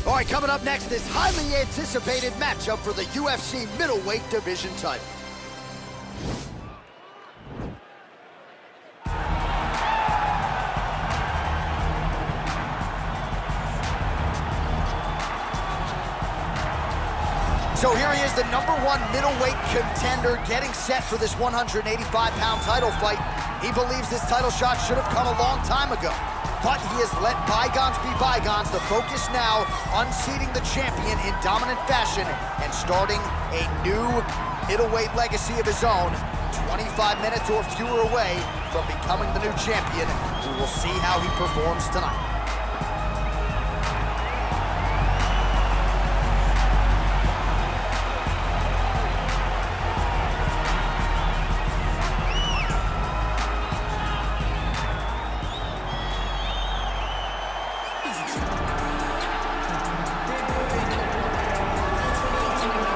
All right, coming up next, this highly anticipated matchup for the UFC middleweight division title. So here he is, the #1 middleweight contender, getting set for this 185-pound title fight. He believes this title shot should have come a long time ago, but he has let bygones be bygones. The focus now, unseating the champion in dominant fashion and starting a new middleweight legacy of his own. 25 minutes or fewer away from becoming the new champion. We will see how he performs tonight.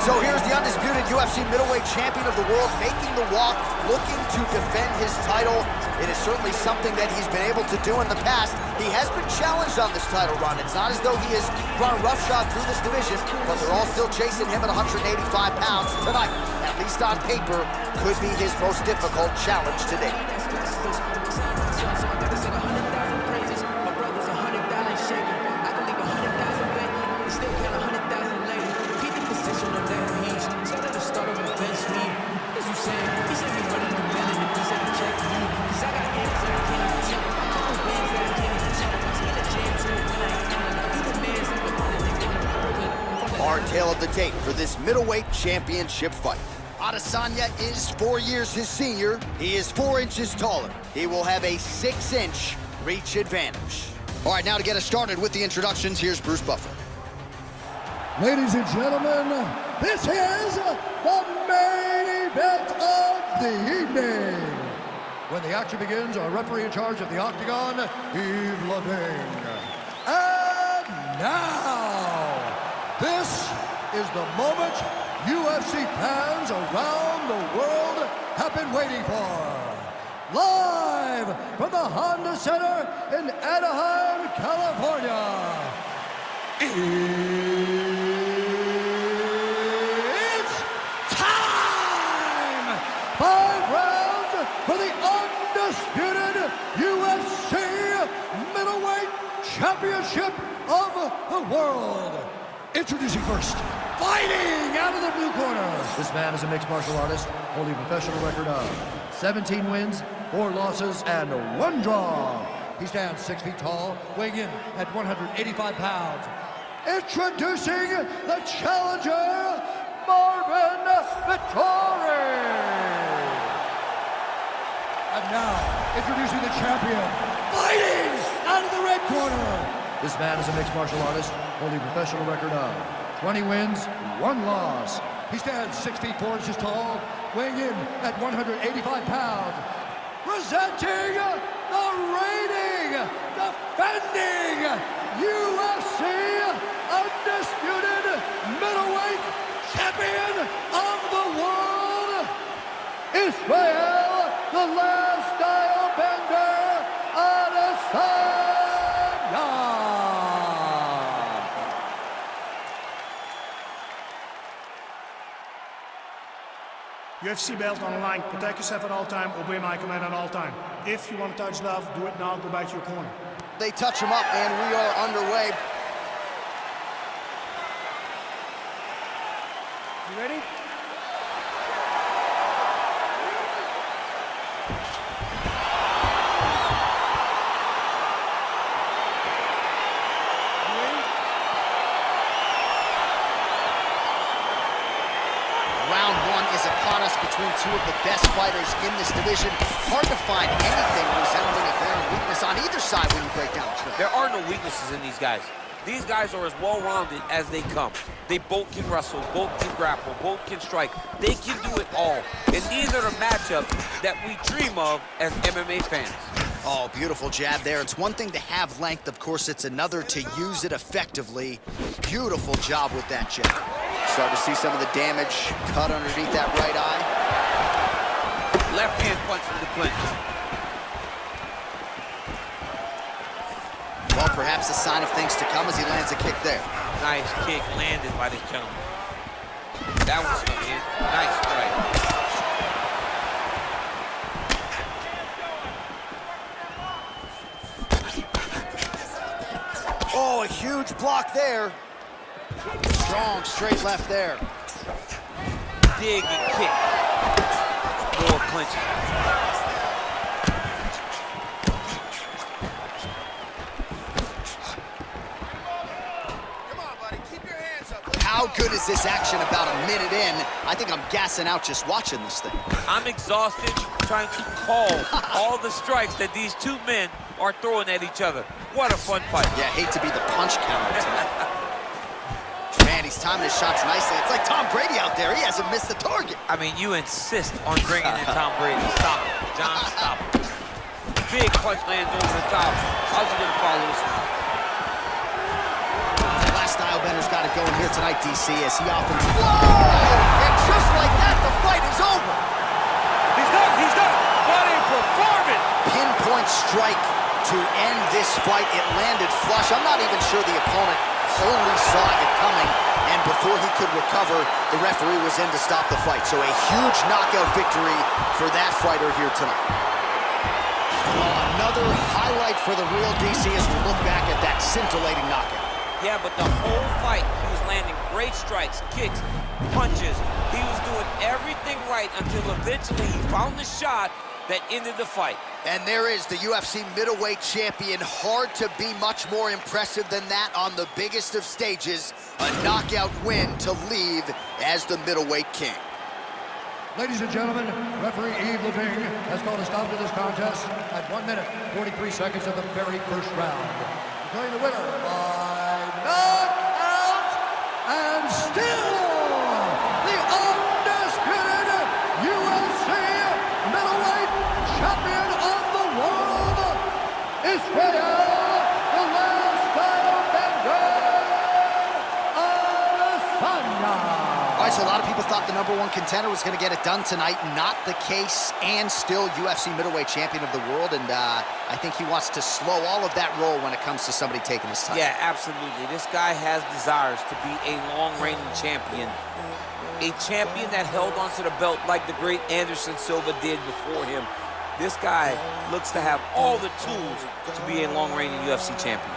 So here's the undisputed UFC middleweight champion of the world making the walk, looking to defend his title. It is certainly something that he's been able to do in the past. He has been challenged on this title run. It's not as though he has run roughshod through this division, but they're all still chasing him at 185 pounds tonight. At least on paper, could be his most difficult challenge to date. Our tale of the tape for this middleweight championship fight. Adesayna is 4 years his senior. He is 4 inches taller. He will have a 6-inch reach advantage. All right, now to get us started with the introductions, here's Bruce Buffer. Ladies and gentlemen, this is the main event of the evening. When the action begins, our referee in charge of the Octagon, Yves Levine. And now, this is the moment UFC fans around the world have been waiting for. Live from the Honda Center in Anaheim, California. It's time! 5 rounds for the undisputed UFC middleweight championship of the world. Introducing first, fighting out of the blue corner. This man is a mixed martial artist, holding a professional record of 17 wins, 4 losses, and 1 draw. He stands 6 feet tall, weighing in at 185 pounds. Introducing the challenger, Marvin Vettori. And now, introducing the champion, fighting out of the red corner. This man is a mixed martial artist, holding a professional record of 20 wins, 1 loss. He stands 6 feet 4 inches tall, weighing in at 185 pounds. Presenting the reigning, defending UFC undisputed middleweight champion of the world, Israel, the last style bender, Adesayna. UFC belt on the line. Protect yourself at all time. Obey my command at all time. If you want to touch love, do it now. Go back to your corner. They touch him up, and we are underway. You ready? Round 1 is upon us between 2 of the best fighters in this division. Hard to find anything resembling a glaring weakness on either side when you break down the film. There are no weaknesses in these guys. These guys are as well-rounded as they come. They both can wrestle, both can grapple, both can strike. They can do it all. And these are the matchups that we dream of as MMA fans. Oh, beautiful jab there. It's one thing to have length. Of course, it's another to use it effectively. Beautiful job with that jab. Start to see some of the damage cut underneath that right eye. Left hand punch from the clinch. Bumper Perhaps a sign of things to come as he lands a kick there. Nice kick landed by this gentleman. That was in. Nice strike. Oh, a huge block there. Strong straight left there. Dig and kick. More clinching. How good is this action about a minute in? I think I'm gassing out just watching this thing. I'm exhausted trying to call all the strikes that these two men are throwing at each other. What a fun fight. Yeah, hate to be the punch counter tonight. Man, he's timing his shots nicely. It's like Tom Brady out there. He hasn't missed the target. I mean, you insist on bringing in Tom Brady. Stop it. John, stop it. Big punch lands over the top. How's he going to follow this one? Style bender's got it going here tonight, DC, as he often... Whoa! And just like that, the fight is over. He's done. He's done. What a performance! Pinpoint strike to end this fight. It landed flush. I'm not even sure the opponent only saw it coming, and before he could recover, the referee was in to stop the fight. So a huge knockout victory for that fighter here tonight. Another highlight for the real DC as we look back at that scintillating knockout. Yeah, but the whole fight, he was landing great strikes, kicks, punches. He was doing everything right until eventually he found the shot that ended the fight. And there is the UFC middleweight champion. Hard to be much more impressive than that on the biggest of stages. A knockout win to leave as the middleweight king. Ladies and gentlemen, referee Yves Levine has called a stop to this contest at 1 minute, 43 seconds of the very first round. Declaring the winner by knockout and still the undisputed UFC middleweight champion of the world, Israel, the last title defender, Adesayna. All right, so a lot of people thought the #1 contender was going to get it done tonight. Not the case, and still UFC middleweight champion of the world. And I think he wants to slow all of that roll when it comes to somebody taking his title. Yeah, absolutely. This guy has desires to be a long-reigning champion. A champion that held onto the belt like the great Anderson Silva did before him. This guy looks to have all the tools to be a long-reigning UFC champion.